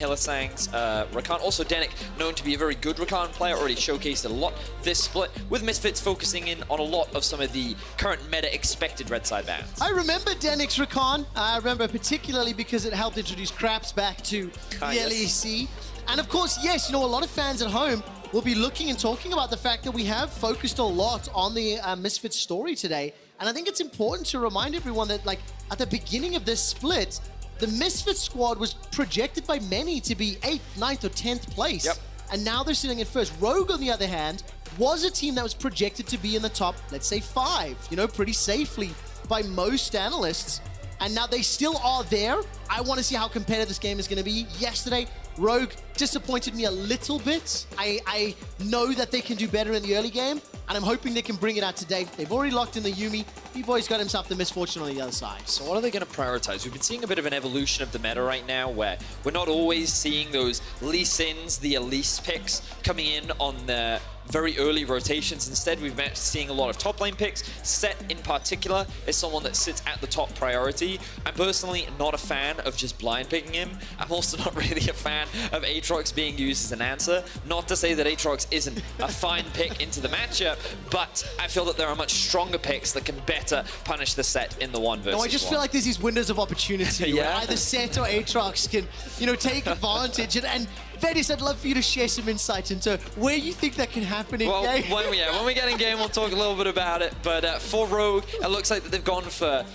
Hylissang's Rakan. Also Denyk, known to be a very good Rakan player, already showcased it a lot this split, with Misfits focusing in on a lot of some of the current meta expected red side bans. I remember Denyk's Rakan. I remember particularly because it helped introduce Craps back to the LEC. And of course, yes, you know, a lot of fans at home will be looking and talking about the fact that we have focused a lot on the Misfits story today. And I think it's important to remind everyone that, like, at the beginning of this split, the Misfits squad was projected by many to be 8th, 9th, or 10th place. Yep. And now they're sitting in first. Rogue, on the other hand, was a team that was projected to be in the top, let's say 5, you know, pretty safely by most analysts. And now they still are there. I want to see how competitive this game is going to be. Yesterday, Rogue disappointed me a little bit. I know that they can do better in the early game, and I'm hoping they can bring it out today. They've already locked in the Yuumi. Bvoy's got himself the misfortune on the other side. So what are they going to prioritize? We've been seeing a bit of an evolution of the meta right now, where we're not always seeing those Lee Sins, the Elise picks, coming in on the very early rotations. Instead, we've been seeing a lot of top lane picks. Set in particular is someone that sits at the top priority. I'm personally not a fan of just blind picking him. I'm also not really a fan of Aatrox being used as an answer. Not to say that Aatrox isn't a fine pick into the matchup, but I feel that there are much stronger picks that can better punish the set in the 1 versus 1. No, I just feel like there's these windows of opportunity where either Set or Aatrox can, you know, take advantage. And VandeR, I'd love for you to share some insight into where you think that can happen in game. When we get in game, we'll talk a little bit about it. But for Rogue, it looks like that they've gone for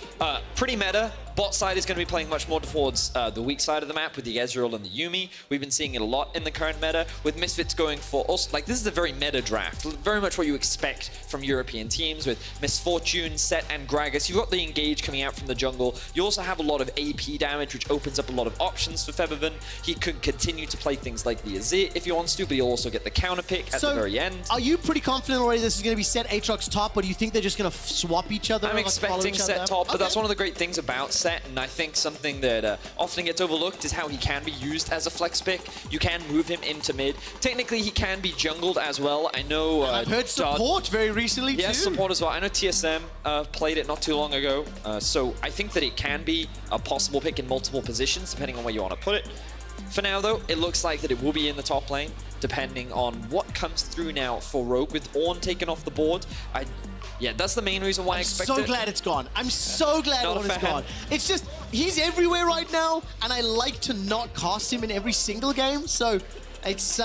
pretty meta. Bot side is going to be playing much more towards the weak side of the map with the Ezreal and the Yuumi. We've been seeing it a lot in the current meta, with Misfits going for also, like, this is a very meta draft. Very much what you expect from European teams with Misfortune, Set, and Gragas. You've got the Engage coming out from the jungle. You also have a lot of AP damage, which opens up a lot of options for Febiven. He could continue to play things like the Azir if he wants to, but he'll also get the counter pick at the very end. Are you pretty confident already this is going to be Set Aatrox top, or do you think they're just going to swap each other? I'm expecting Set top, but that's one of the great things about Set, and I think something that often gets overlooked is how he can be used as a flex pick. You can move him into mid. Technically, he can be jungled as well. I know... I've heard support very recently, too. Yes, support as well. I know TSM played it not too long ago, so I think that it can be a possible pick in multiple positions, depending on where you want to put it. For now, though, it looks like that it will be in the top lane, depending on what comes through now for Rogue, with Ornn taken off the board. Yeah, that's the main reason why I expect it. I'm so glad it's gone. I'm so glad Ornn is gone. It's just, he's everywhere right now, and I like to not cast him in every single game, so it's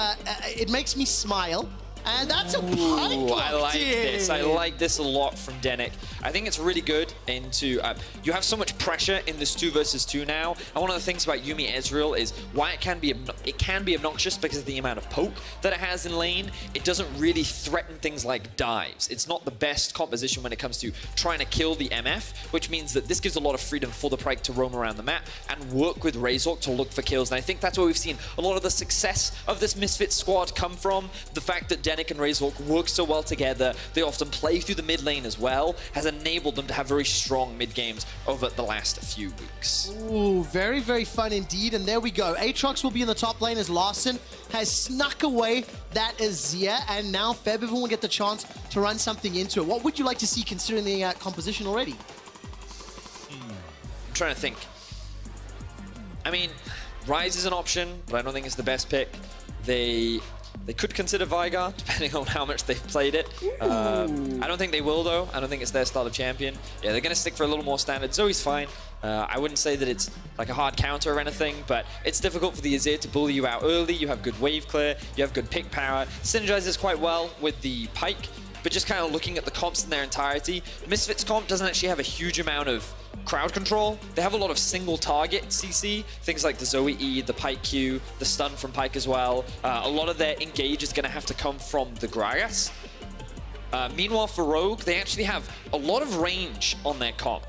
it makes me smile. And that's a pike. I like this. I like this a lot from Denyk. I think it's really good into... you have so much pressure in this 2 versus 2 now. And one of the things about Yuumi Ezreal is why it can be obnoxious because of the amount of poke that it has in lane. It doesn't really threaten things like dives. It's not the best composition when it comes to trying to kill the MF, which means that this gives a lot of freedom for the Pike to roam around the map and work with Razork to look for kills. And I think that's where we've seen a lot of the success of this Misfits squad come from. The fact that Denyk and Razork work so well together, they often play through the mid lane as well, has enabled them to have very strong mid games over the last few weeks. Ooh, very, very fun indeed. And there we go. Aatrox will be in the top lane as Larssen has snuck away that Azir, and now Febiven will get the chance to run something into it. What would you like to see considering the composition already? I'm trying to think. I mean, Ryze is an option, but I don't think it's the best pick. They could consider Veigar, depending on how much they've played it. I don't think they will, though. I don't think it's their style of champion. Yeah, they're going to stick for a little more standard. Zoe's fine. I wouldn't say that it's like a hard counter or anything, but it's difficult for the Azir to bully you out early. You have good wave clear. You have good pick power. Synergizes quite well with the Pike, but just kind of looking at the comps in their entirety, Misfits comp doesn't actually have a huge amount of crowd control. They have a lot of single target CC, things like the Zoe E, the Pike Q, the stun from Pike as well. A lot of their engage is going to have to come from the Gragas. Meanwhile, for Rogue, they actually have a lot of range on their comp.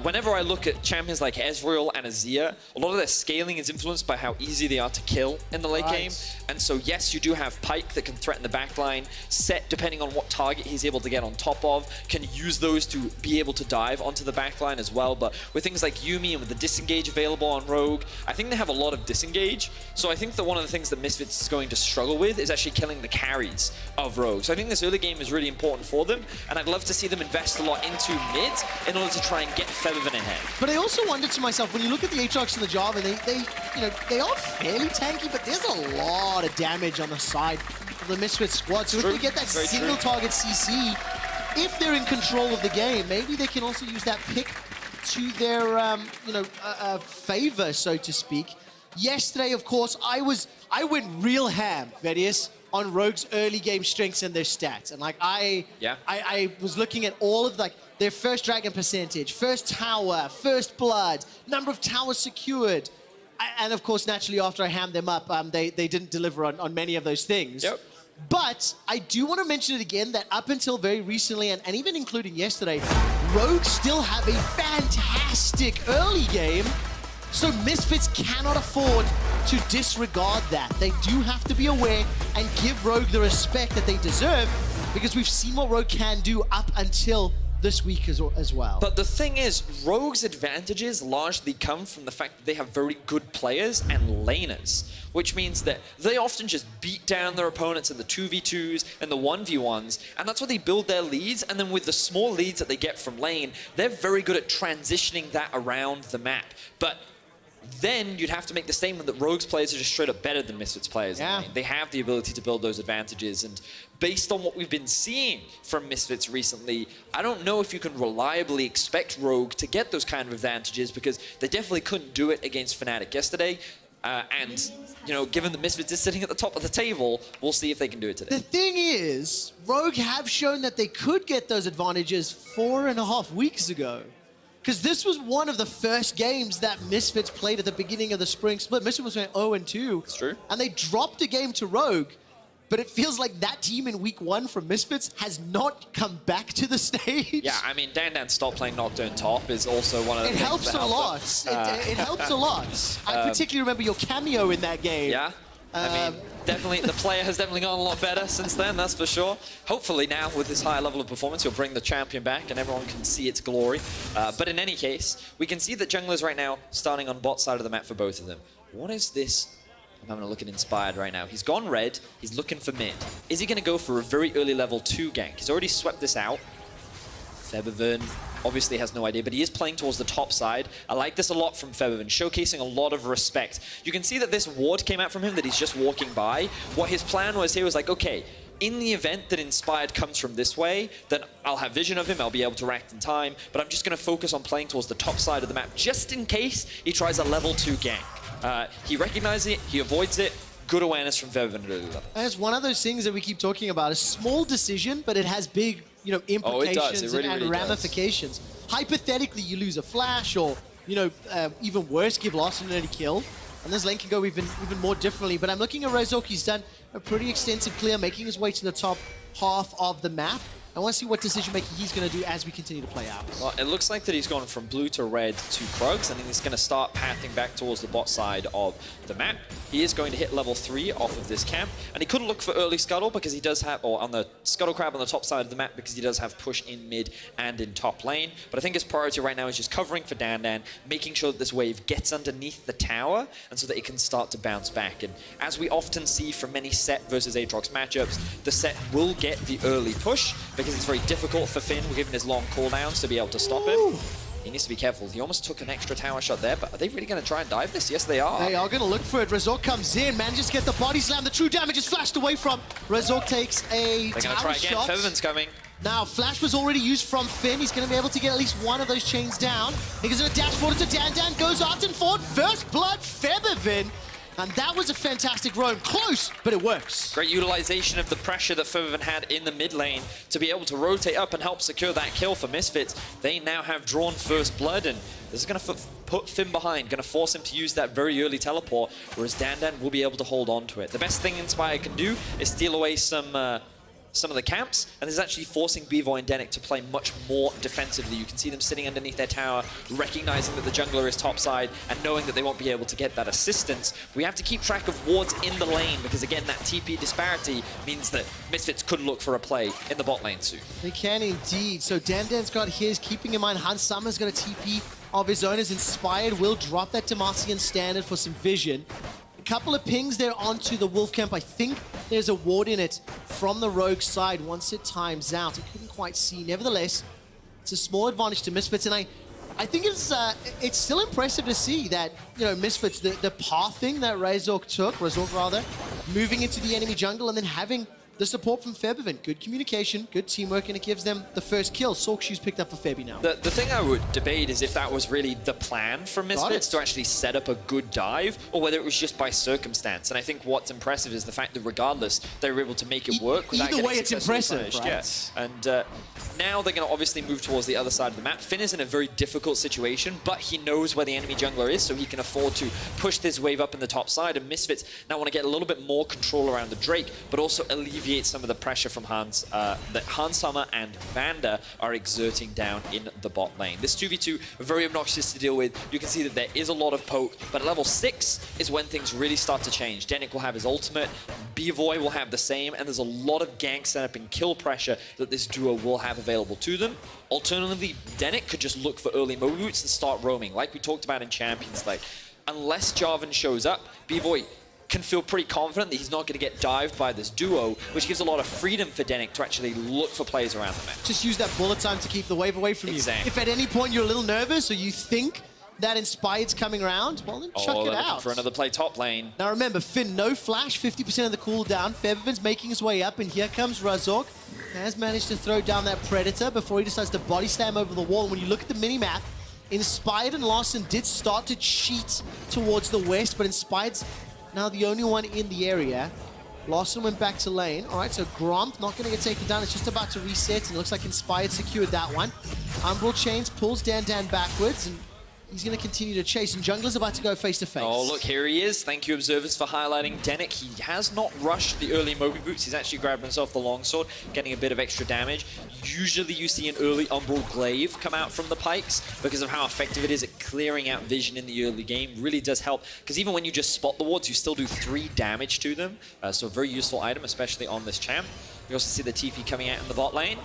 Whenever I look at champions like Ezreal and Azir, a lot of their scaling is influenced by how easy they are to kill in the late game. And so, yes, you do have Pike that can threaten the backline. Set, depending on what target he's able to get on top of, can use those to be able to dive onto the backline as well. But with things like Yuumi and with the disengage available on Rogue, I think they have a lot of disengage. So I think that one of the things that Misfits is going to struggle with is actually killing the carries of Rogue. So I think this early game is really important for them, and I'd love to see them invest a lot into mid in order to try and get get Febiven ahead. But I also wondered to myself, when you look at the Aatrox and the Java, they are fairly tanky, but there's a lot of damage on the side of the Misfits squad. So if they get that single target CC, if they're in control of the game, maybe they can also use that pick to their favor, so to speak. Yesterday, of course, I went real ham, Vedius, on Rogue's early game strengths and their stats. And like I was looking at all of like their first dragon percentage, first tower, first blood, number of towers secured. And of course, naturally, after I hammed them up, they didn't deliver on many of those things. Yep. But I do want to mention it again that up until very recently, and even including yesterday, Rogue still have a fantastic early game. So Misfits cannot afford to disregard that. They do have to be aware and give Rogue the respect that they deserve, because we've seen what Rogue can do up until this week as well. But the thing is, Rogue's advantages largely come from the fact that they have very good players and laners, which means that they often just beat down their opponents in the 2v2s and the 1v1s, and that's where they build their leads. And then with the small leads that they get from lane, they're very good at transitioning that around the map. But then you'd have to make the statement that Rogue's players are just straight up better than Misfits players. Yeah. They have the ability to build those advantages, and based on what we've been seeing from Misfits recently, I don't know if you can reliably expect Rogue to get those kind of advantages, because they definitely couldn't do it against Fnatic yesterday. And, you know, given that Misfits is sitting at the top of the table, we'll see if they can do it today. The thing is, Rogue have shown that they could get those advantages 4.5 weeks ago. Because this was one of the first games that Misfits played at the beginning of the Spring Split. Misfits was going 0-2. It's true. And they dropped a game to Rogue. But it feels like that team in week 1 from Misfits has not come back to the stage. Yeah, I mean, Dan stopped playing Nocturne top is also one of the things It helps a lot. It helps a lot. I particularly remember your cameo in that game. Yeah. I mean, definitely, the player has definitely gotten a lot better since then, that's for sure. Hopefully now, with this higher level of performance, you'll bring the champion back and everyone can see its glory. But in any case, we can see that junglers right now starting on bot side of the map for both of them. What is this? I'm having a look at Inspired right now. He's gone red, he's looking for mid. Is he gonna go for a very early level 2 gank? He's already swept this out. Febiven obviously has no idea, but he is playing towards the top side. I like this a lot from Febiven, showcasing a lot of respect. You can see that this ward came out from him that he's just walking by. What his plan was here was like, okay, in the event that Inspired comes from this way, then I'll have vision of him, I'll be able to react in time, but I'm just gonna focus on playing towards the top side of the map, just in case he tries a level 2 gank. He recognizes it, he avoids it. Good awareness from Febiven at early level. And it's one of those things that we keep talking about. A small decision, but it has big, implications and ramifications. Hypothetically, you lose a flash, or even worse, give Larssen an early kill, and this lane can go even more differently. But I'm looking at Razork. He's done a pretty extensive clear, making his way to the top half of the map. I want to see what decision-making he's going to do as we continue to play out. Well, it looks like that he's gone from blue to red to Krugs, and then he's going to start pathing back towards the bot side of the map. He is going to hit level 3 off of this camp, and he could look for early Scuttle because he does have, or on the Scuttle Crab on the top side of the map, because he does have push in mid and in top lane. But I think his priority right now is just covering for Dan, making sure that this wave gets underneath the tower, and so that it can start to bounce back. And as we often see from many Set versus Aatrox matchups, the Set will get the early push, because it's very difficult for Finn, given his long cooldowns, to be able to stop him. He needs to be careful. He almost took an extra tower shot there, but are they really going to try and dive this? Yes, they are. They are going to look for it. Razork comes in, manages to get the body slam. The true damage is flashed away from. Razork takes a They're going to try again. Febiven's coming. Now, flash was already used from Finn. He's going to be able to get at least one of those chains down. He's going to dash forward to Dan. Goes out and forward. First blood, Febiven. And that was a fantastic roam. Close, but it works. Great utilization of the pressure that Febiven had in the mid lane to be able to rotate up and help secure that kill for Misfits. They now have drawn first blood, and this is going to put Finn behind, going to force him to use that very early teleport, whereas Dan will be able to hold on to it. The best thing Inspire can do is steal away some of the camps, and this is actually forcing Bvoy and Denyk to play much more defensively. You can see them sitting underneath their tower, recognizing that the jungler is topside, and knowing that they won't be able to get that assistance. We have to keep track of wards in the lane, because again, that TP disparity means that Misfits could look for a play in the bot lane soon. They can indeed. So Dan's got his, keeping in mind Hans Summer's got a TP of his own, is Inspired, will drop that Demacian standard for some vision. A couple of pings there onto the Wolf Camp. I think there's a ward in it from the Rogue side once it times out. I couldn't quite see. Nevertheless, it's a small advantage to Misfits, and I I think it's still impressive to see that, you know, Misfits, the pathing that Razork moving into the enemy jungle and then having the support from Febiven. Good communication, good teamwork, and it gives them the first kill. Sorkshoe's picked up for Febi now. The thing I would debate is if that was really the plan for Misfits to actually set up a good dive, or whether it was just by circumstance. And I think what's impressive is the fact that regardless, they were able to make it work. Either way, it's impressive, right? Yes. And now they're going to obviously move towards the other side of the map. Finn is in a very difficult situation, but he knows where the enemy jungler is, so he can afford to push this wave up in the top side. And Misfits now want to get a little bit more control around the Drake, but also alleviate some of the pressure from that Hans Summer and VandeR are exerting down in the bot lane. This 2v2, very obnoxious to deal with. You can see that there is a lot of poke, but at level 6 is when things really start to change. Denyk will have his ultimate, Bvoy will have the same, and there's a lot of gank setup and kill pressure that this duo will have available to them. Alternatively, Denyk could just look for early mobile boots and start roaming, like we talked about in Champions League. Unless Jarvan shows up, Bvoy can feel pretty confident that he's not going to get dived by this duo, which gives a lot of freedom for Denyk to actually look for players around the map. Just use that bullet time to keep the wave away from you. If at any point you're a little nervous or you think that Inspired's coming around, well then chuck it out. For another play top lane. Now remember, Finn, no flash, 50% of the cooldown. Febiven's making his way up, and here comes Razork. Has managed to throw down that Predator before he decides to body slam over the wall. And when you look at the mini-map, Inspired and Larssen did start to cheat towards the west, but Inspired's now the only one in the area. Larssen went back to lane. All right, so Gromp not going to get taken down. It's just about to reset, and it looks like Inspired secured that one. Umbral Chains pulls Dan backwards, and he's going to continue to chase, and Jungler's about to go face-to-face. Oh, look, here he is. Thank you, observers, for highlighting Denyk. He has not rushed the early Moby Boots. He's actually grabbed himself the longsword, getting a bit of extra damage. Usually you see an early Umbral Glaive come out from the pikes because of how effective it is at clearing out vision in the early game. Really does help, because even when you just spot the wards, you still do 3 damage to them. So a very useful item, especially on this champ. We also see the TP coming out in the bot lane.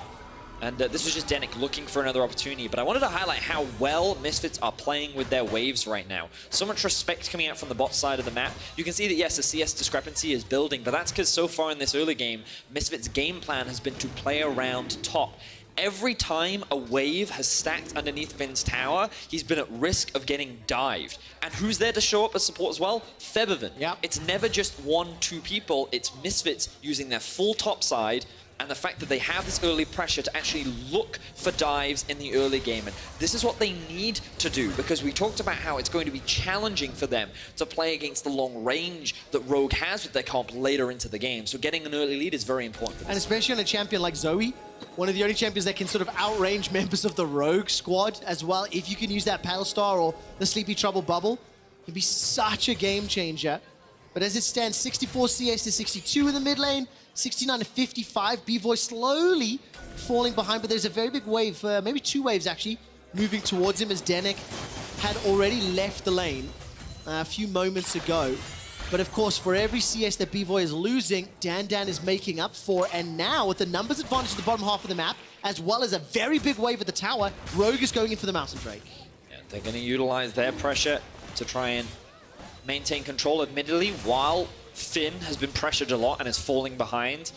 And this was just Denyk looking for another opportunity. But I wanted to highlight how well Misfits are playing with their waves right now. So much respect coming out from the bot side of the map. You can see that, yes, the CS discrepancy is building, but that's because so far in this early game, Misfits' game plan has been to play around top. Every time a wave has stacked underneath Finn's tower, he's been at risk of getting dived. And who's there to show up as support as well? Febiven. Yep. It's never just 1-2 people, it's Misfits using their full top side, and the fact that they have this early pressure to actually look for dives in the early game. And this is what they need to do, because we talked about how it's going to be challenging for them to play against the long range that Rogue has with their comp later into the game. So getting an early lead is very important. And especially on a champion like Zoe, one of the only champions that can sort of outrange members of the Rogue squad as well. If you can use that Pale Star or the Sleepy Trouble bubble, it can be such a game changer. But as it stands, 64 CS to 62 in the mid lane, 69 to 55. Bvoy slowly falling behind, but there's a very big wave, maybe 2 waves actually, moving towards him as Denyk had already left the lane a few moments ago. But of course, for every CS that Bvoy is losing, Dan is making up for. And now, with the numbers advantage at the bottom half of the map, as well as a very big wave at the tower, Rogue is going in for the Mouse and Drake. Yeah, they're going to utilize their pressure to try and maintain control, admittedly, while Finn has been pressured a lot and is falling behind.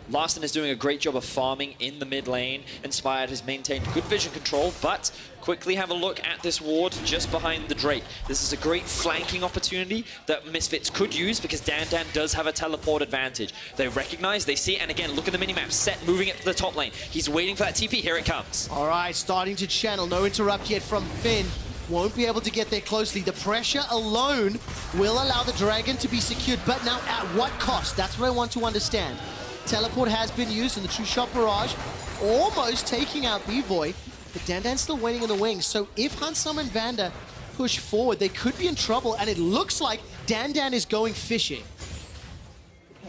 Larssen is doing a great job of farming in the mid lane. Inspired has maintained good vision control, but quickly have a look at this ward just behind the Drake. This is a great flanking opportunity that Misfits could use, because Dan does have a teleport advantage. They recognize, they see it, and again, look at the minimap. Set moving it to the top lane. He's waiting for that TP. Here it comes. All right, starting to channel. No interrupt yet from Finn. Won't be able to get there closely. The pressure alone will allow the Dragon to be secured, but now at what cost? That's what I want to understand. Teleport has been used, and the True Shot Barrage almost taking out Bvoy, but Dan's still waiting in the wings. So if Hansam and VandeR push forward, they could be in trouble, and it looks like Dan is going fishing.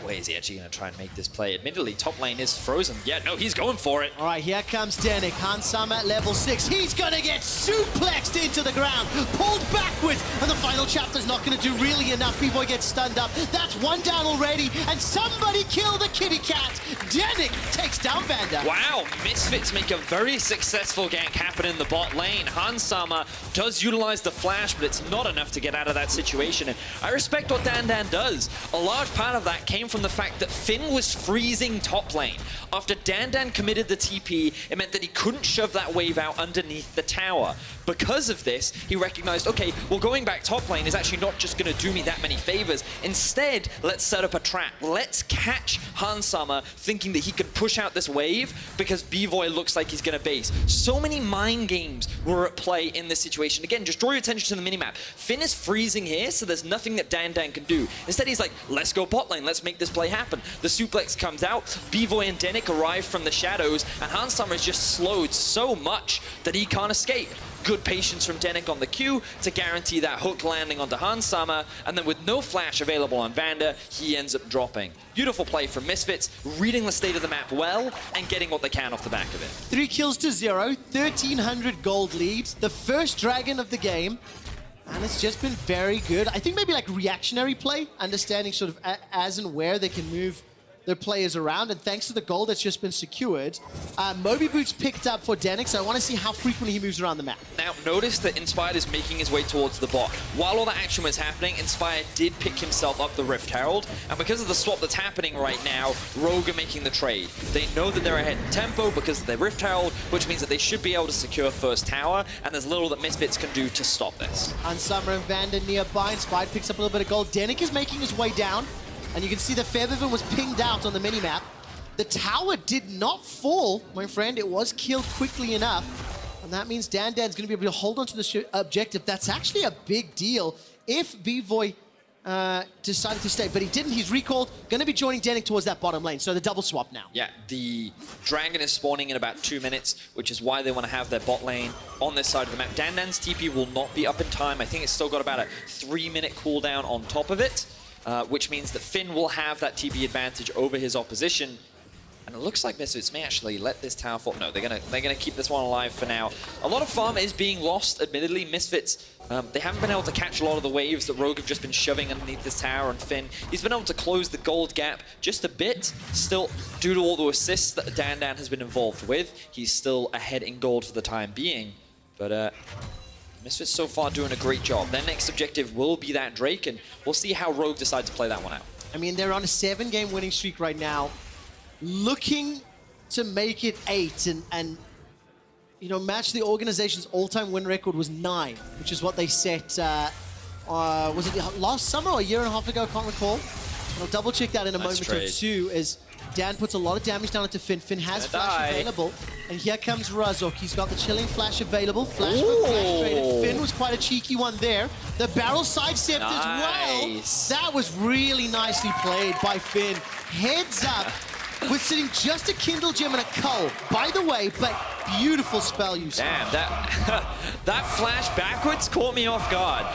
Way is he actually going to try and make this play? Admittedly, top lane is frozen. Yeah, no, he's going for it. All right, here comes Denyk. Hansam at level 6. He's going to get suplexed into the ground, pulled backwards, and the final chapter's not going to do really enough. Bvoy gets stunned up. That's 1 down already, and somebody kill the kitty cat. Denyk takes down VandeR. Wow, Misfits make a very successful gank happen in the bot lane. Hansama does utilize the flash, but it's not enough to get out of that situation. And I respect what Dan does. A large part of that came from the fact that Finn was freezing top lane. After Dan committed the TP, it meant that he couldn't shove that wave out underneath the tower. because of this, he recognized, okay, well, going back top lane is actually not just going to do me that many favors. Instead, let's set up a trap. Let's catch Hansama thinking that he could push out this wave because Bvoy looks like he's going to base. So many mind games were at play in this situation. Again, just draw your attention to the minimap. Finn is freezing here, so there's nothing that Dan can do. Instead, he's like, let's go bot lane. Let's make this play happen. The suplex comes out. Bvoy and Denyk arrive from the shadows, and Hansama is just slowed so much that he can't escape. Good patience from Denyk on the Q to guarantee that hook landing onto Hansama, and then with no flash available on VandeR, he ends up dropping. Beautiful play from Misfits, reading the state of the map well, and getting what they can off the back of it. 3 kills to 0, 1,300 gold lead, the first dragon of the game, and it's just been very good. I think maybe like reactionary play, understanding sort of as and where they can move their players around, and thanks to the gold that's just been secured, Moby Boots picked up for Denyk, so I want to see how frequently he moves around the map. Now, notice that Inspired is making his way towards the bot. While all that action was happening, Inspired did pick himself up the Rift Herald, and because of the swap that's happening right now, Rogue are making the trade. They know that they're ahead in tempo because of their Rift Herald, which means that they should be able to secure first tower, and there's little that Misfits can do to stop this. Hansama and VandeR nearby, Inspired picks up a little bit of gold. Denyk is making his way down, and you can see the Febiven was pinged out on the minimap. The tower did not fall, my friend. It was killed quickly enough. And that means DanDan's going to be able to hold on to the objective. That's actually a big deal if Bvoy decided to stay. But he didn't. He's recalled. Going to be joining Denyk towards that bottom lane. So the double swap now. Yeah, the Dragon is spawning in about 2 minutes, which is why they want to have their bot lane on this side of the map. DanDan's TP will not be up in time. I think it's still got about a 3-minute cooldown on top of it. Which means that Finn will have that TP advantage over his opposition. And it looks like Misfits may actually let this tower fall. No, they're gonna keep this one alive for now. A lot of farm is being lost, admittedly. Misfits, they haven't been able to catch a lot of the waves that Rogue have just been shoving underneath this tower, and Finn, he's been able to close the gold gap just a bit. Still, due to all the assists that DanDan has been involved with, he's still ahead in gold for the time being. But Misfits so far doing a great job. Their next objective will be that Drake, and we'll see how Rogue decides to play that one out. I mean, they're on a 7-game winning streak right now, looking to make it 8 and you know, match the organization's all-time win record was 9, which is what they set, was it last summer or a year and a half ago? I can't recall. I'll double check that in a moment or two, as Dan puts a lot of damage down into Finn. Finn has flash available, and here comes Razork. He's got the chilling flash available. Flash for flash traded. Finn was quite a cheeky one there. The barrel sidestepped as well. That was really nicely played by Finn. Heads up. We're sitting just a Kindle Gem and a Cull, by the way, but beautiful spell use. Damn, that flash backwards caught me off guard.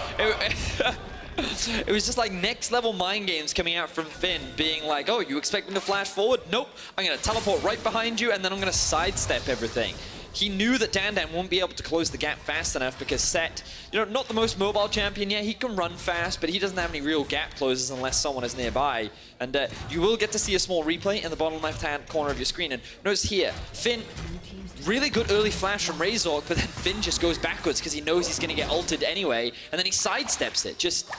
It was just like next level mind games coming out from Finn, being like, oh, you expect me to flash forward? Nope, I'm gonna teleport right behind you and then I'm gonna sidestep everything. He knew that DanDan won't be able to close the gap fast enough because Set, you know, not the most mobile champion yet. He can run fast, but he doesn't have any real gap closers unless someone is nearby. And you will get to see a small replay in the bottom left-hand corner of your screen. And notice here, Finn, really good early flash from Razork, but then Finn just goes backwards because he knows he's going to get ulted anyway, and then he sidesteps it. Just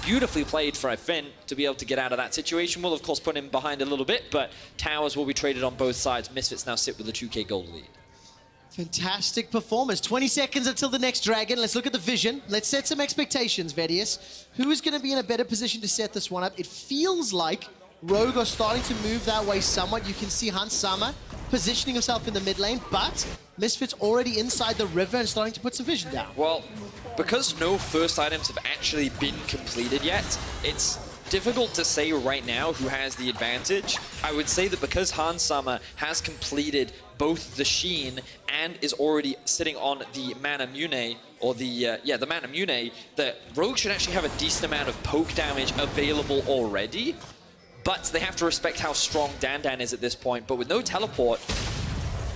beautifully played for Finn to be able to get out of that situation. Will, of course, put him behind a little bit, but towers will be traded on both sides. Misfits now sit with a 2k gold lead. Fantastic performance. 20 seconds until the next dragon. Let's look at the vision. Let's set some expectations, Vedius. Who is going to be in a better position to set this one up? It feels like Rogue are starting to move that way somewhat. You can see Hansama positioning himself in the mid lane, but Misfits already inside the river and starting to put some vision down. Well, because no first items have actually been completed yet, it's difficult to say right now who has the advantage. I would say that because Hansama has completed both the Sheen and is already sitting on the Mana Mune, or the Mana Mune, that Rogue should actually have a decent amount of poke damage available already. But they have to respect how strong DanDan is at this point. But with no teleport,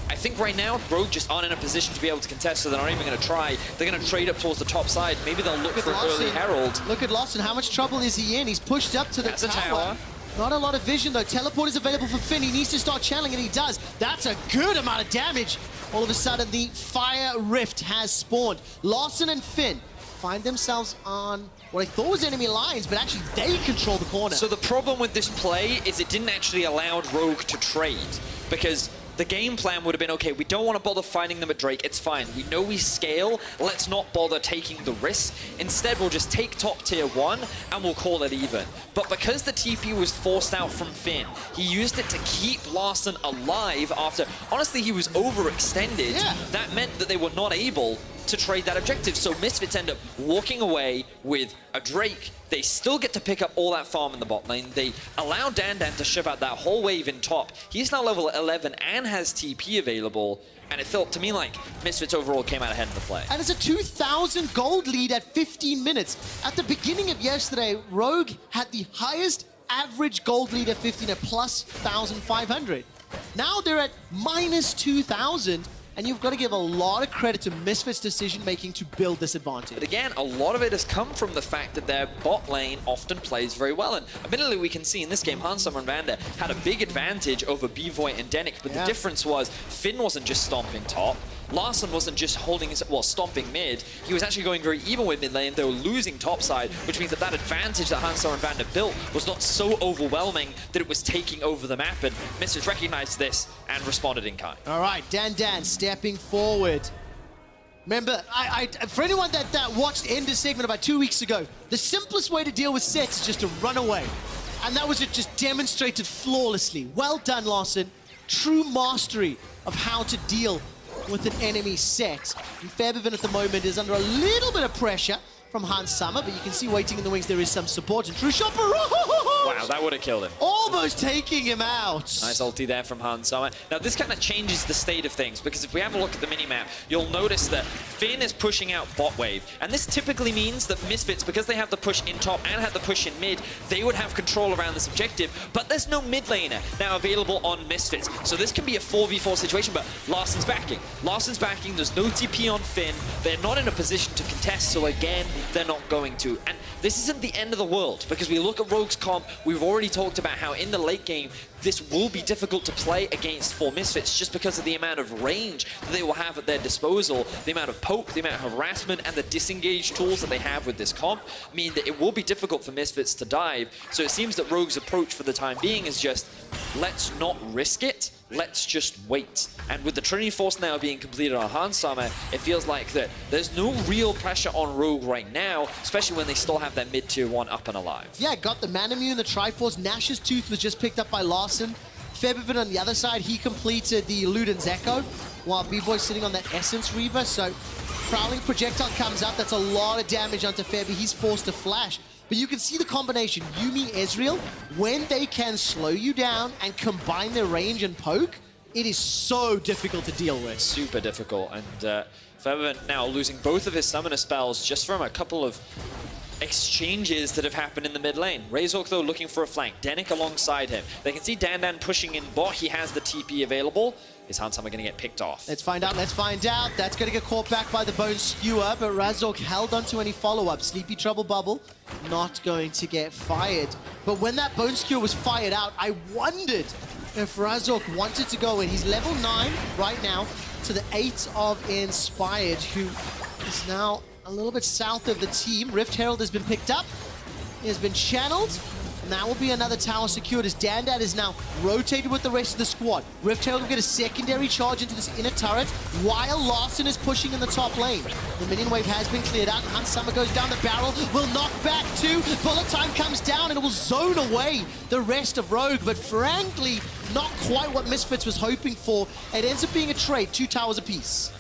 I think right now Rogue just aren't in a position to be able to contest, so they're not even going to try. They're going to trade up towards the top side. Maybe they'll look for early Herald. Look at Larssen. How much trouble is he in? He's pushed up to the tower. Not a lot of vision though. Teleport is available for Finn. He needs to start channeling, and he does. That's a good amount of damage. All of a sudden, the Fire Rift has spawned. Larssen and Finn find themselves on what I thought was enemy lines, but actually they control the corner. So the problem with this play is it didn't actually allow Rogue to trade, because the game plan would have been, okay, we don't want to bother finding them at Drake. It's fine. We know we scale. Let's not bother taking the risk. Instead, we'll just take top tier 1 and we'll call it even. But because the TP was forced out from Finn, he used it to keep Larssen alive after, honestly, he was overextended. Yeah. That meant that they were not able to trade that objective. So Misfits end up walking away with a Drake. They still get to pick up all that farm in the bot lane. They allow DanDan to shove out that whole wave in top. He's now level 11 and has TP available. And it felt to me like Misfits overall came out ahead in the play. And it's a 2,000 gold lead at 15 minutes. At the beginning of yesterday, Rogue had the highest average gold lead at 15 at plus 1,500. Now they're at minus 2,000. And you've got to give a lot of credit to Misfits' decision-making to build this advantage. But again, a lot of it has come from the fact that their bot lane often plays very well. And admittedly, we can see in this game, HansSummer and VandeR had a big advantage over Bvoy and Denyk. But the difference was Finn wasn't just stomping top. Larssen wasn't just holding his, well, stomping mid. He was actually going very even with mid lane. They were losing top side, which means that that advantage that HansSummer and VandeR built was not so overwhelming that it was taking over the map. And Misfits recognized this and responded in kind. All right, DanDan stepping forward. Remember, for anyone that watched Ender's segment about 2 weeks ago, the simplest way to deal with sets is just to run away. And that was it, just demonstrated flawlessly. Well done, Larssen. True mastery of how to deal with an enemy set. And Febiven at the moment is under a little bit of pressure from HansSummer, but you can see waiting in the wings there is some support. And True Shopper, wow, that would have killed him. Almost taking him out. Nice ulti there from HansSummer. Now this kind of changes the state of things, because if we have a look at the minimap, you'll notice that Finn is pushing out bot wave. And this typically means that Misfits, because they have the push in top and have the push in mid, they would have control around this objective, but there's no mid laner now available on Misfits. So this can be a 4v4 situation, but Larsen's backing. Larsen's backing, there's no TP on Finn. They're not in a position to contest, so again, they're not going to. And this isn't the end of the world, because we look at Rogue's comp, we've already talked about how in the late game, this will be difficult to play against for Misfits just because of the amount of range that they will have at their disposal, the amount of poke, the amount of harassment, and the disengage tools that they have with this comp mean that it will be difficult for Misfits to dive. So it seems that Rogue's approach for the time being is just, let's not risk it, let's just wait. And with the Trinity Force now being completed on HansSummer, it feels like that there's no real pressure on Rogue right now, especially when they still have their mid-tier 1 up and alive. Yeah, got the Manamune, the Triforce. Nash's Tooth was just picked up by Larssen. Febiven on the other side, he completed the Luden's Echo, while Bvoy's sitting on that Essence Reaver. So Prowling Projectile comes up. That's a lot of damage onto Febi. He's forced to flash. But you can see the combination, Yuumi, Ezreal, when they can slow you down and combine their range and poke, it is so difficult to deal with. Super difficult. And Febiven now losing both of his summoner spells just from a couple of exchanges that have happened in the mid lane. Razork, though, looking for a flank. Denyk alongside him. They can see DanDan pushing in bot. He has the TP available. Is HansSummer going to get picked off? Let's find out, let's find out. That's going to get caught back by the Bone Skewer, but Razork held onto any follow-up. Sleepy Trouble Bubble, not going to get fired. But when that Bone Skewer was fired out, I wondered if Razork wanted to go in. He's level 9 right now to the 8 of Inspired, who is now a little bit south of the team. Rift Herald has been picked up. He has been channeled. And that will be another tower secured as DanDan is now rotated with the rest of the squad. Rift Herald will get a secondary charge into this inner turret while Larssen is pushing in the top lane. The minion wave has been cleared out. HansSummer goes down the barrel, will knock back two. Bullet time comes down and it will zone away the rest of Rogue. But frankly, not quite what Misfits was hoping for. It ends up being a trade, 2 towers apiece.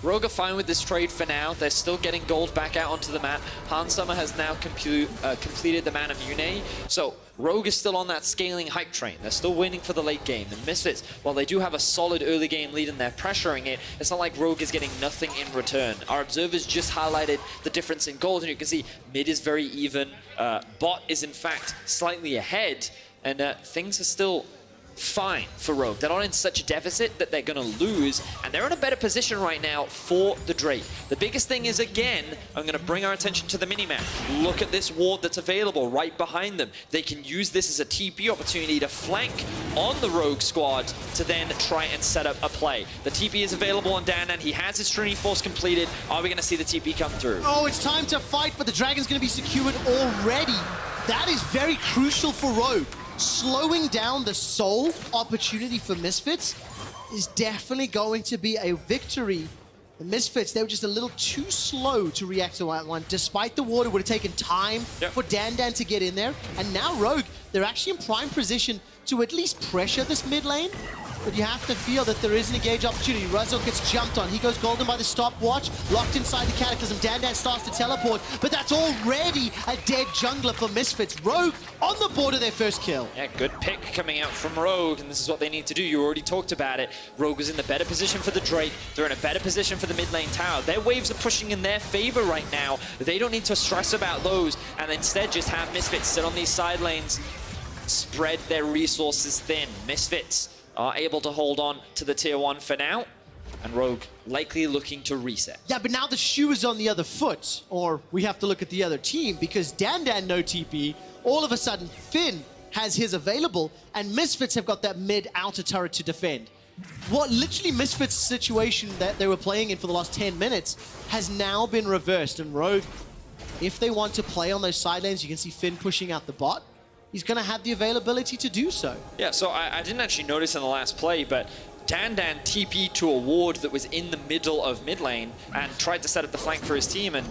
Rogue are fine with this trade for now. They're still getting gold back out onto the map. HansSummer has now completed the Manamune. So Rogue is still on that scaling hype train. They're still waiting for the late game. And Misfits, while they do have a solid early game lead and they're pressuring it, it's not like Rogue is getting nothing in return. Our observers just highlighted the difference in gold, and you can see mid is very even. Bot is in fact slightly ahead, and things are still fine for Rogue. They're not in such a deficit that they're going to lose, and they're in a better position right now for the Drake. The biggest thing is, again, I'm going to bring our attention to the minimap. Look at this ward that's available right behind them. They can use this as a TP opportunity to flank on the Rogue squad to then try and set up a play. The TP is available on DanDan. He has his Trinity Force completed. Are we going to see the TP come through? Oh, it's time to fight, but the Dragon's going to be secured already. That is very crucial for Rogue. Slowing down the soul opportunity for Misfits. is definitely going to be a victory. The Misfits, they were just a little too slow to react to that one. Despite the ward, it would have taken time for VandeR to get in there. And now Rogue, they're actually in prime position to at least pressure this mid lane. But you have to feel that there is an engage opportunity. Razork gets jumped on. He goes golden by the stopwatch, locked inside the Cataclysm. VandeR starts to teleport, but that's already a dead jungler for Misfits. Rogue on the board of their first kill. Yeah, good pick coming out from Rogue, and this is what they need to do. You already talked about it. Rogue is in the better position for the Drake. They're in a better position for the mid lane tower. Their waves are pushing in their favor right now. They don't need to stress about those, and instead just have Misfits sit on these side lanes, spread their resources thin. Misfits are able to hold on to the tier 1 for now, and Rogue likely looking to reset. Yeah, but now the shoe is on the other foot, or we have to look at the other team, because VandeR no TP, all of a sudden Finn has his available, and Misfits have got that mid-outer turret to defend. What literally Misfits' situation that they were playing in for the last 10 minutes has now been reversed, and Rogue, if they want to play on those side lanes, you can see Finn pushing out the bot. He's going to have the availability to do so. Yeah, so I didn't actually notice in the last play, but VandeR TP'd to a ward that was in the middle of mid lane and tried to set up the flank for his team, and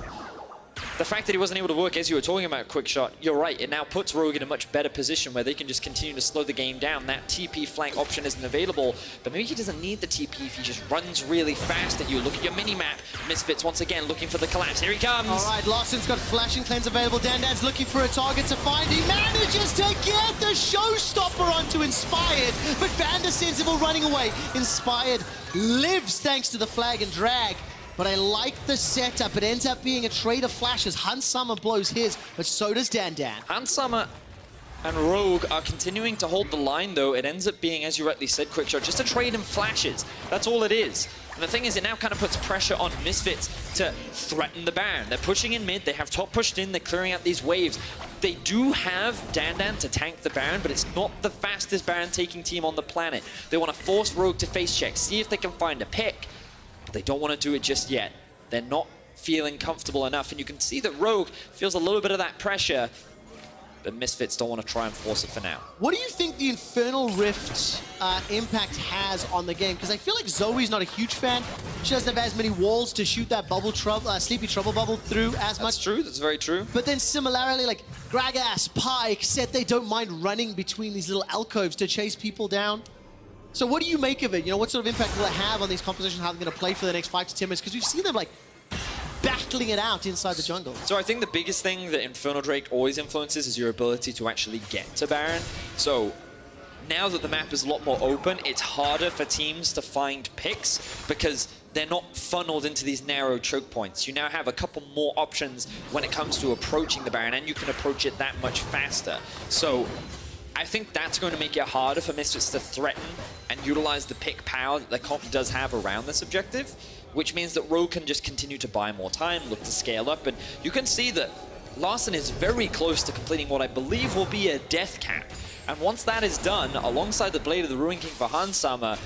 the fact that he wasn't able to work, as you were talking about, quick shot, you're right, it now puts Rogue in a much better position where they can just continue to slow the game down. That TP flank option isn't available, but maybe he doesn't need the TP if he just runs really fast at you. Look at your mini-map. Misfits once again looking for the collapse. Here he comes. All right, Larssen's got Flash and Cleanse available. VandeR's looking for a target to find. He manages to get the showstopper onto Inspired, but VandeR sends him all running away. Inspired lives thanks to the flag and drag. But I like the setup. It ends up being a trade of flashes. Hansama blows his, but so does VandeR. Hansama and Rogue are continuing to hold the line, though. It ends up being, as you rightly said, Quickshot, just a trade in flashes. That's all it is. And the thing is, it now kind of puts pressure on Misfits to threaten the Baron. They're pushing in mid, they have top pushed in, they're clearing out these waves. They do have VandeR to tank the Baron, but it's not the fastest Baron taking team on the planet. They want to force Rogue to face check, see if they can find a pick. They don't want to do it just yet. They're not feeling comfortable enough, and you can see that Rogue feels a little bit of that pressure, but Misfits don't want to try and force it for now. What do you think the Infernal Rift impact has on the game? Because I feel like Zoe's not a huge fan. She doesn't have as many walls to shoot that bubble Sleepy Trouble Bubble through as much. That's true, that's very true. But then similarly, like Gragas, Pyke said they don't mind running between these little alcoves to chase people down. So what do you make of it? You know, what sort of impact will it have on these compositions, how they're going to play for the next 5 to 10 minutes? Because we've seen them, like, battling it out inside the jungle. So I think the biggest thing that Infernal Drake always influences is your ability to actually get to Baron. So now that the map is a lot more open, it's harder for teams to find picks because they're not funneled into these narrow choke points. You now have a couple more options when it comes to approaching the Baron, and you can approach it that much faster. So I think that's going to make it harder for Misfits to threaten and utilize the pick power that the comp does have around this objective, which means that Rogue can just continue to buy more time, look to scale up, and you can see that Larssen is very close to completing what I believe will be a death cap. And once that is done, alongside the Blade of the Ruin King for Hansama,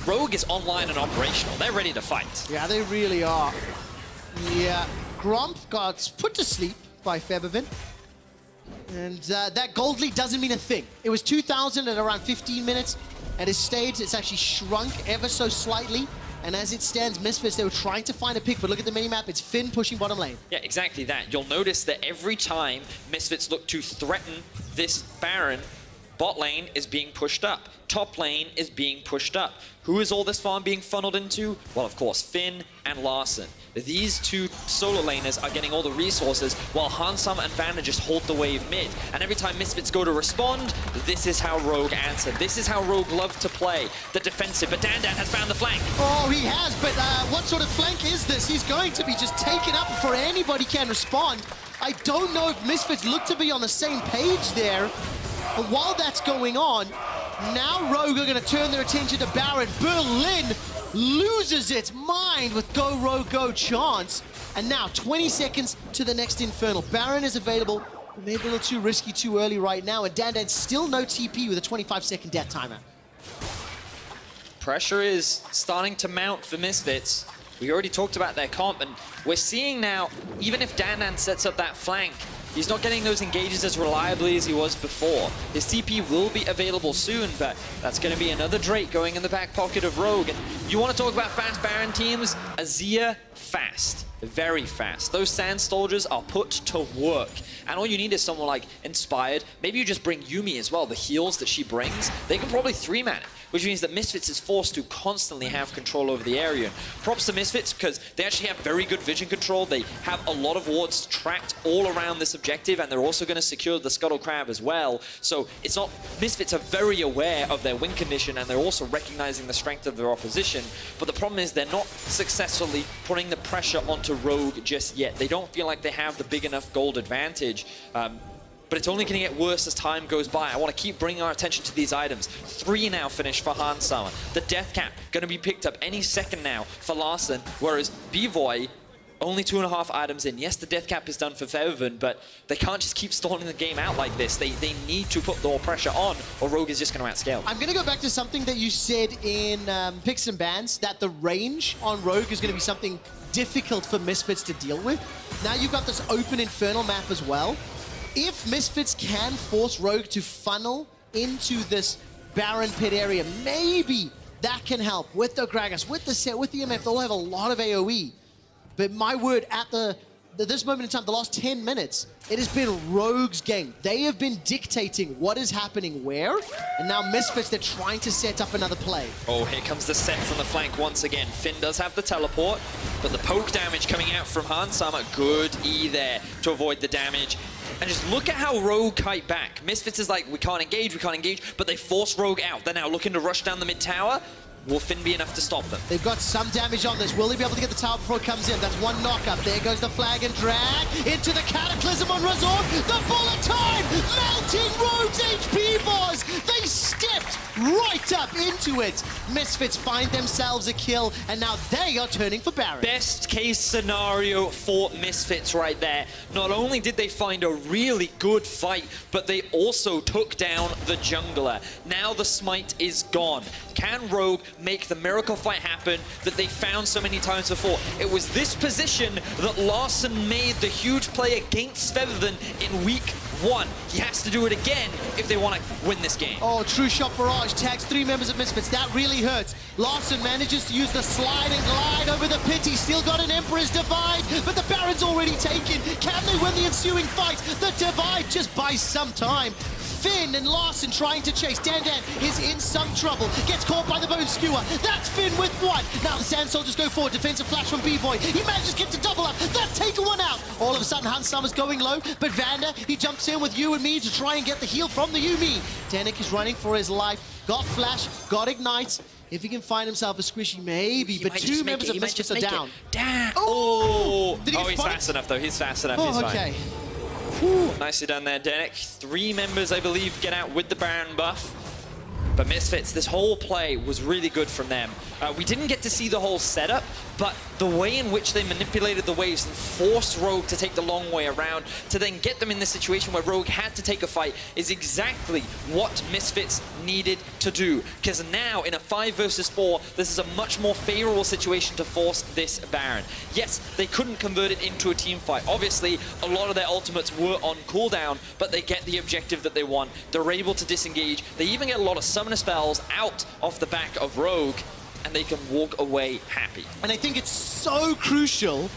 Rogue is online and operational. They're ready to fight. Yeah, they really are. Yeah, Gromp got put to sleep by Febiven. And that gold lead doesn't mean a thing. It was 2,000 at around 15 minutes. At his stage, it's actually shrunk ever so slightly. And as it stands, Misfits, they were trying to find a pick, but look at the minimap, it's Finn pushing bottom lane. Yeah, exactly that. You'll notice that every time Misfits look to threaten this Baron, bot lane is being pushed up. Top lane is being pushed up. Who is all this farm being funneled into? Well, of course, Finn and Larssen. These two solo laners are getting all the resources, while Hansama and VandeR just hold the wave mid. And every time Misfits go to respond, this is how Rogue answer. This is how Rogue love to play, the defensive. But VandeR has found the flank. Oh, he has, but what sort of flank is this? He's going to be just taken up before anybody can respond. I don't know if Misfits look to be on the same page there. But while that's going on, now Rogue are going to turn their attention to Baron. Berlin loses its mind with Go Rogue Go chance. And now 20 seconds to the next Infernal. Baron is available, maybe a little too risky too early right now. And VandeR still no TP with a 25-second death timer. Pressure is starting to mount for Misfits. We already talked about their comp, and we're seeing now, even if VandeR sets up that flank, He's not getting those engages as reliably as he was before. His TP will be available soon, but that's going to be another Drake going in the back pocket of Rogue. And you want to talk about fast Baron teams? Azir, fast. Very fast. Those Sand Soldiers are put to work. And all you need is someone like Inspired. Maybe you just bring Yuumi as well. The heals that she brings, they can probably 3-man it, which means that Misfits is forced to constantly have control over the area. Props to Misfits because they actually have very good vision control. They have a lot of wards tracked all around this objective, and they're also going to secure the Scuttle Crab as well. So it's not... Misfits are very aware of their win condition, and they're also recognizing the strength of their opposition. But the problem is they're not successfully putting the pressure onto Rogue just yet. They don't feel like they have the big enough gold advantage. But it's only going to get worse as time goes by. I want to keep bringing our attention to these items. 3 now finished for Hansama. The death cap going to be picked up any second now for Larssen, whereas Bvoy only 2.5 items in. Yes, the death cap is done for Febiven, but they can't just keep stalling the game out like this. They need to put more pressure on, or Rogue is just going to outscale. I'm going to go back to something that you said in Picks and Bans, that the range on Rogue is going to be something difficult for Misfits to deal with. Now you've got this open Infernal map as well. If Misfits can force Rogue to funnel into this Baron pit area, maybe that can help with the Gragas, with the set, with the MF. They'll have a lot of AoE. But my word, at this moment in time, the last 10 minutes, it has been Rogue's game. They have been dictating what is happening where, and now Misfits, they're trying to set up another play. Oh, here comes the set from the flank once again. Finn does have the teleport, but the poke damage coming out from Hansama, good E there to avoid the damage. And just look at how Rogue kite back. Misfits is like, we can't engage, but they force Rogue out. They're now looking to rush down the mid tower. Will Finn be enough to stop them? They've got some damage on this. Will he be able to get the tower before it comes in? That's one knock-up. There goes the flag and drag into the Cataclysm on Razork. The bullet time! Melting Rogue's HP bars! They stepped right up into it. Misfits find themselves a kill, and now they are turning for Baron. Best case scenario for Misfits right there. Not only did they find a really good fight, but they also took down the jungler. Now the smite is gone. Can Rogue make the miracle fight happen that they found so many times before? It was this position that Larssen made the huge play against Febiven in week 1. He has to do it again if they want to win this game. Oh, true shot barrage tags 3 members of Misfits. That really hurts. Larssen manages to use the slide and glide over the pit. He's still got an Emperor's Divide, but the Baron's already taken. Can they win the ensuing fight? The Divide just buys some time. Finn and Larssen trying to chase. DanDan is in some trouble. Gets caught by the Bone Skewer. That's Finn with 1. Now the Sand Soldiers go forward. Defensive flash from Bvoy. He manages to get to double up. That's taken 1 out. All of a sudden, Hansama's going low, but VandeR, he jumps in with you and me to try and get the heal from the Yuumi. Denyk is running for his life. Got flash, got ignite. If he can find himself a squishy, maybe. But 2 members of Misfits are down. Damn. Oh, Did he get he's spotted? fast enough, though. He's fast enough. Oh, he's okay. fine. Nicely done there, Denyk. 3 members, I believe, get out with the Baron buff. But Misfits, this whole play was really good from them. We didn't get to see the whole setup, but the way in which they manipulated the waves and forced Rogue to take the long way around to then get them in this situation where Rogue had to take a fight is exactly what Misfits needed to do. Because now, in a 5 versus 4, this is a much more favorable situation to force this Baron. Yes, they couldn't convert it into a team fight. Obviously, a lot of their ultimates were on cooldown, but they get the objective that they want. They're able to disengage. They even get a lot of summoner spells out off the back of Rogue, and they can walk away happy. And I think it's so crucial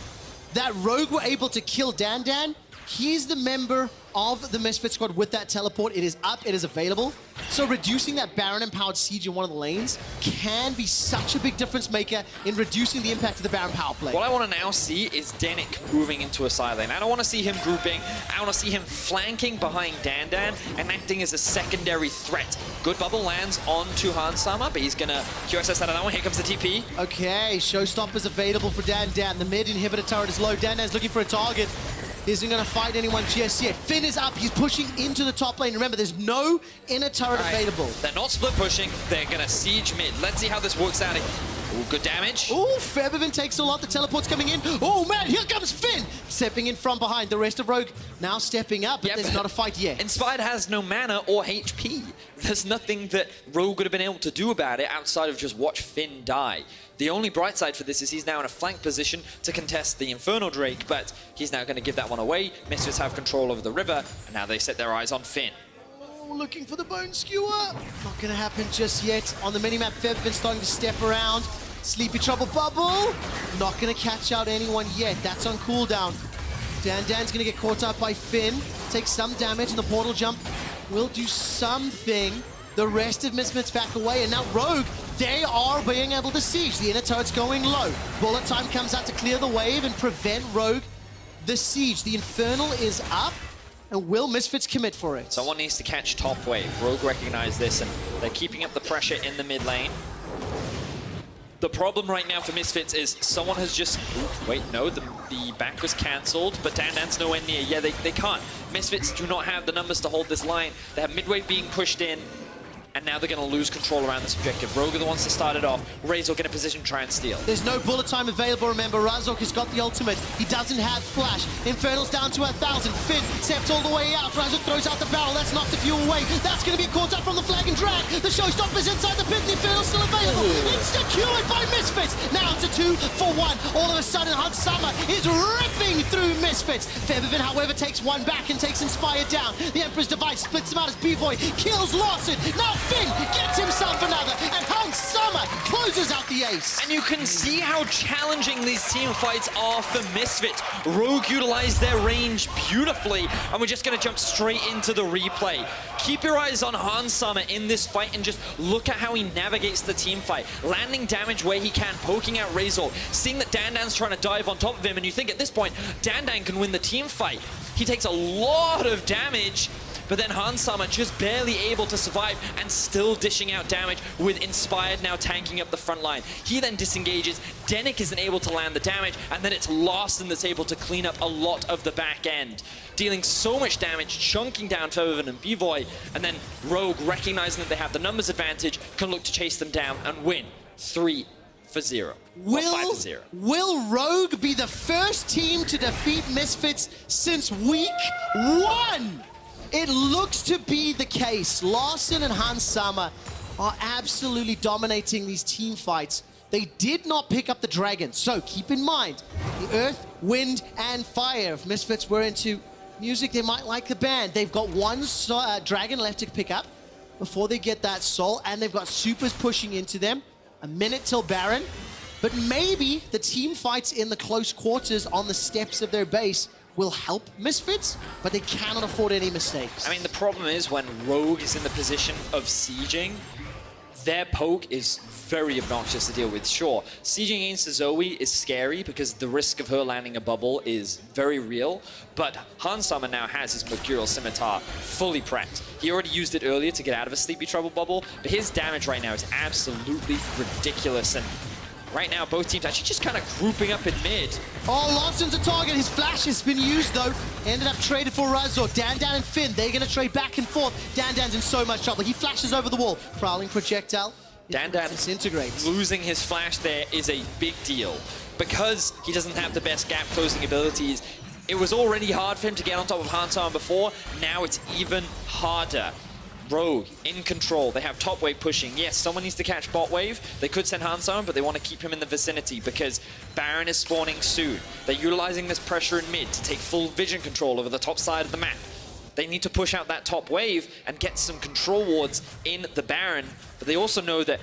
that Rogue were able to kill DanDan. He's the member of the Misfits squad with that teleport. It is up, it is available. So reducing that Baron-empowered siege in one of the lanes can be such a big difference maker in reducing the impact of the Baron power play. What I want to now see is Denyk moving into a side lane. I don't want to see him grouping. I want to see him flanking behind DanDan and acting as a secondary threat. Good bubble lands onto Hansama, but he's going to QSS out of that one. Here comes the TP. Okay, Showstopper's available for DanDan. The mid inhibitor turret is low. DanDan's looking for a target. Isn't going to fight anyone just yet. Finn is up. He's pushing into the top lane. Remember, there's no inner turret available. They're not split pushing. They're going to siege mid. Let's see how this works out. Ooh, good damage. Oh, Febiven takes a lot. The teleport's coming in. Oh, man, here comes Finn. Stepping in from behind. The rest of Rogue now stepping up, but there's not a fight yet. Inspired has no mana or HP. There's nothing that Rogue would have been able to do about it outside of just watch Finn die. The only bright side for this is he's now in a flank position to contest the Infernal Drake, but he's now going to give that one away. Misfits have control over the river, and now they set their eyes on Finn. Looking for the bone skewer. Not gonna happen just yet. On the minimap, Febiven starting to step around. Sleepy Trouble Bubble. Not gonna catch out anyone yet. That's on cooldown. Dan's gonna get caught up by Finn. Takes some damage, and the portal jump will do something. The rest of Misfits back away, and now Rogue, they are being able to siege. The inner turret's going low. Bullet Time comes out to clear the wave and prevent Rogue the siege. The Infernal is up. And will Misfits commit for it? Someone needs to catch top wave. Rogue recognize this, and they're keeping up the pressure in the mid lane. The problem right now for Misfits is someone has just... Wait, no, the back was cancelled, but Dan's nowhere near. Yeah, they can't. Misfits do not have the numbers to hold this line. They have midway being pushed in, and now they're going to lose control around this objective. Rogue are the ones to start it off. Razork in a position to try and steal. There's no bullet time available, remember. Razork has got the ultimate. He doesn't have flash. Infernal's down to 1,000. Finn steps all the way out. Razork throws out the barrel. Let's knock the fuel away. That's going to be caught up from the flag and drag. The showstopper's inside the pit, and the Infernal's still available. It's secured by Misfits. Now it's a 2 for 1. All of a sudden, Hansama is ripping through Misfits. Febiven, however, takes one back and takes Inspired down. The Emperor's Device splits him out as Bvoy kills Larssen. Now Finn gets himself another, and Hansama closes out the ace. And you can see how challenging these team fights are for Misfits. Rogue utilized their range beautifully, and we're just going to jump straight into the replay. Keep your eyes on Hansama in this fight and just look at how he navigates the team fight. Landing damage where he can, poking out Razork, seeing that Dan's trying to dive on top of him, and you think at this point, Dan can win the team fight. He takes a lot of damage, but then Hansama just barely able to survive and still dishing out damage with Inspired now tanking up the front line. He then disengages, Denyk isn't able to land the damage, and then it's Larssen that's able to clean up a lot of the back end, dealing so much damage, chunking down Febiven and Bvoy, and then Rogue, recognizing that they have the numbers advantage, can look to chase them down and win 3-0. Will Rogue be the first team to defeat Misfits since week 1? It looks to be the case. Larssen and Hansama are absolutely dominating these team fights. They did not pick up the dragon, so keep in mind, the earth, wind, and fire. If Misfits were into music, they might like the band. They've got one dragon left to pick up before they get that soul, and they've got supers pushing into them. A minute till Baron, but maybe the team fights in the close quarters on the steps of their base will help Misfits, but they cannot afford any mistakes. I mean, the problem is when Rogue is in the position of sieging, their poke is very obnoxious to deal with. Sure, sieging against the Zoe is scary because the risk of her landing a bubble is very real, but Hansama now has his Mercurial Scimitar fully prepped. He already used it earlier to get out of a Sleepy Trouble bubble, but his damage right now is absolutely ridiculous, and right now, both teams actually just kind of grouping up in mid. Oh, Larssen's a target. His flash has been used, though. Ended up traded for Razork. Dan and Finn, they're going to trade back and forth. Dan's in so much trouble. He flashes over the wall. Prowling projectile. Dan disintegrates. Losing his flash there is a big deal. Because he doesn't have the best gap closing abilities, it was already hard for him to get on top of Hansama before. Now it's even harder. Rogue in control. They have top wave pushing. Yes, someone needs to catch bot wave. They could send Hansama, but they want to keep him in the vicinity because Baron is spawning soon. They're utilizing this pressure in mid to take full vision control over the top side of the map. They need to push out that top wave and get some control wards in the Baron, but they also know that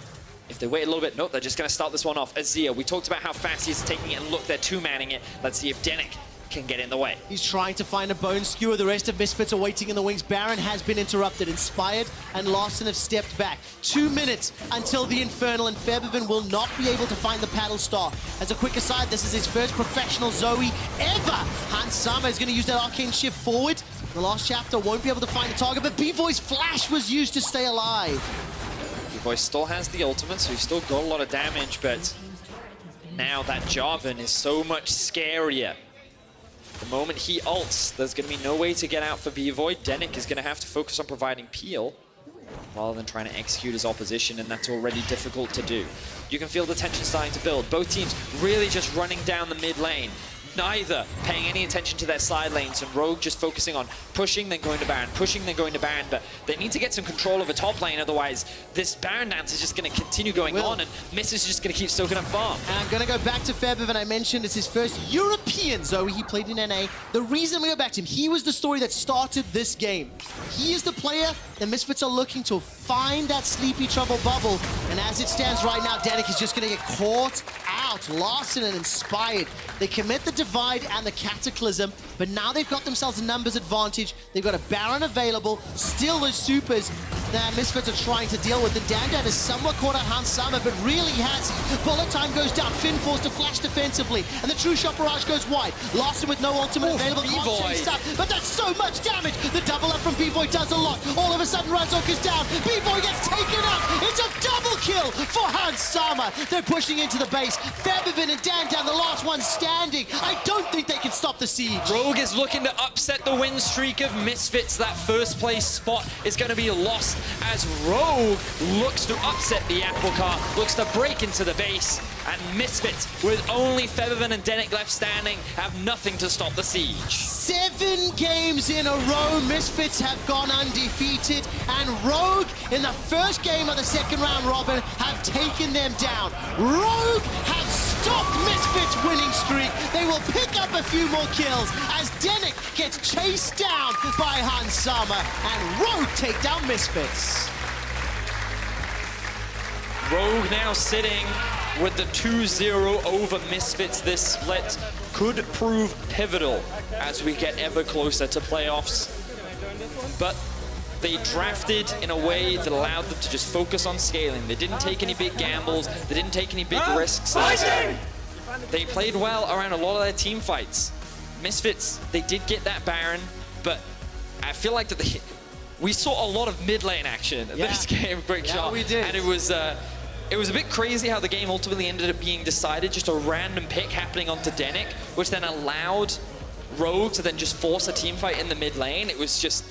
if they wait a little bit, nope, they're just going to start this one off. Azir, we talked about how fast he's taking it, and look, they're two-manning it. Let's see if Denyk can get in the way. He's trying to find a bone skewer. The rest of Misfits are waiting in the wings. Baron has been interrupted. Inspired and Larssen have stepped back. 2 minutes until the Infernal, and Febiven will not be able to find the paddle star. As a quick aside, this is his first professional Zoe ever. Hansama is going to use that arcane shift forward. The last chapter won't be able to find the target, but Bvoy's flash was used to stay alive. Bvoy still has the ultimate, so he's still got a lot of damage, but now that Jarvan is so much scarier. The moment he ults, there's going to be no way to get out for Bvoy. Denyk is going to have to focus on providing peel. rather than trying to execute his opposition, and that's already difficult to do. You can feel the tension starting to build. Both teams really just running down the mid lane. Neither paying any attention to their side lanes, and Rogue just focusing on pushing, then going to Baron, pushing, then going to Baron, but they need to get some control of a top lane, otherwise this Baron dance is just going to continue going on, and Miss is just going to keep soaking up farm. And I'm going to go back to Febiven. I mentioned it's his first European Zoe. He played in NA. The reason we go back to him, he was the story that started this game. He is the player the Misfits are looking to find that sleepy trouble bubble, and as it stands right now, Denyk is just going to get caught out. Larssen and Inspired, they commit the divide and the cataclysm, but now they've got themselves a numbers advantage. They've got a Baron available, still those supers that Misfits are trying to deal with, and DanDan is somewhat caught out Hans Sama, but really has bullet time goes down. Finn forced to flash defensively, and the true shot barrage goes wide. Larssen with no ultimate available, can't chase up, but that's so much damage. The double up from Bvoy does a lot. All of a sudden Razork is down. Bvoy gets taken up. It's a double kill for Hans Sama. They're pushing into the base. Febiven and DanDan, the last one standing. I don't think they can stop the siege. Rogue is looking to upset the win streak of Misfits. That first place spot is going to be lost as Rogue looks to upset the apple cart, looks to break into the base, and Misfits, with only Febiven and Denyk left standing, have nothing to stop the siege. 7 games in a row, Misfits have gone undefeated, and Rogue, in the first game of the second round robin, have taken them down. Rogue have stopped Misfits' winning streak. They will pick up a few more kills as Denyk gets chased down by Hans Sama, and Rogue take down Misfits. Rogue now sitting with the 2-0 over Misfits. This split could prove pivotal as we get ever closer to playoffs. But they drafted in a way that allowed them to just focus on scaling. They didn't take any big gambles. They didn't take any big risks. They played well around a lot of their team fights. Misfits, they did get that Baron, but I feel like that we saw a lot of mid lane action this game, quick shot. We did. And it was a bit crazy how the game ultimately ended up being decided, just a random pick happening onto Denyk, which then allowed Rogue to then just force a team fight in the mid lane. It was just,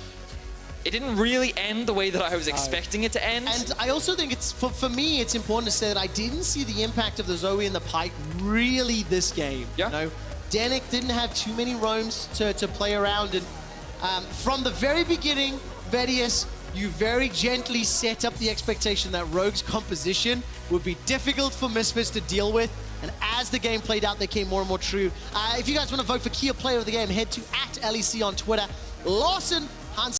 it didn't really end the way that I was expecting it to end. And I also think it's, for me, it's important to say that I didn't see the impact of the Zoe and the Pike really this game. Yeah. You know, Denyk didn't have too many roams to play around, and from the very beginning, Vedius, you very gently set up the expectation that Rogue's composition would be difficult for Misfits to deal with, and as the game played out, they came more and more true. If you guys want to vote for Key Player of the Game, head to @LEC on Twitter. Larssen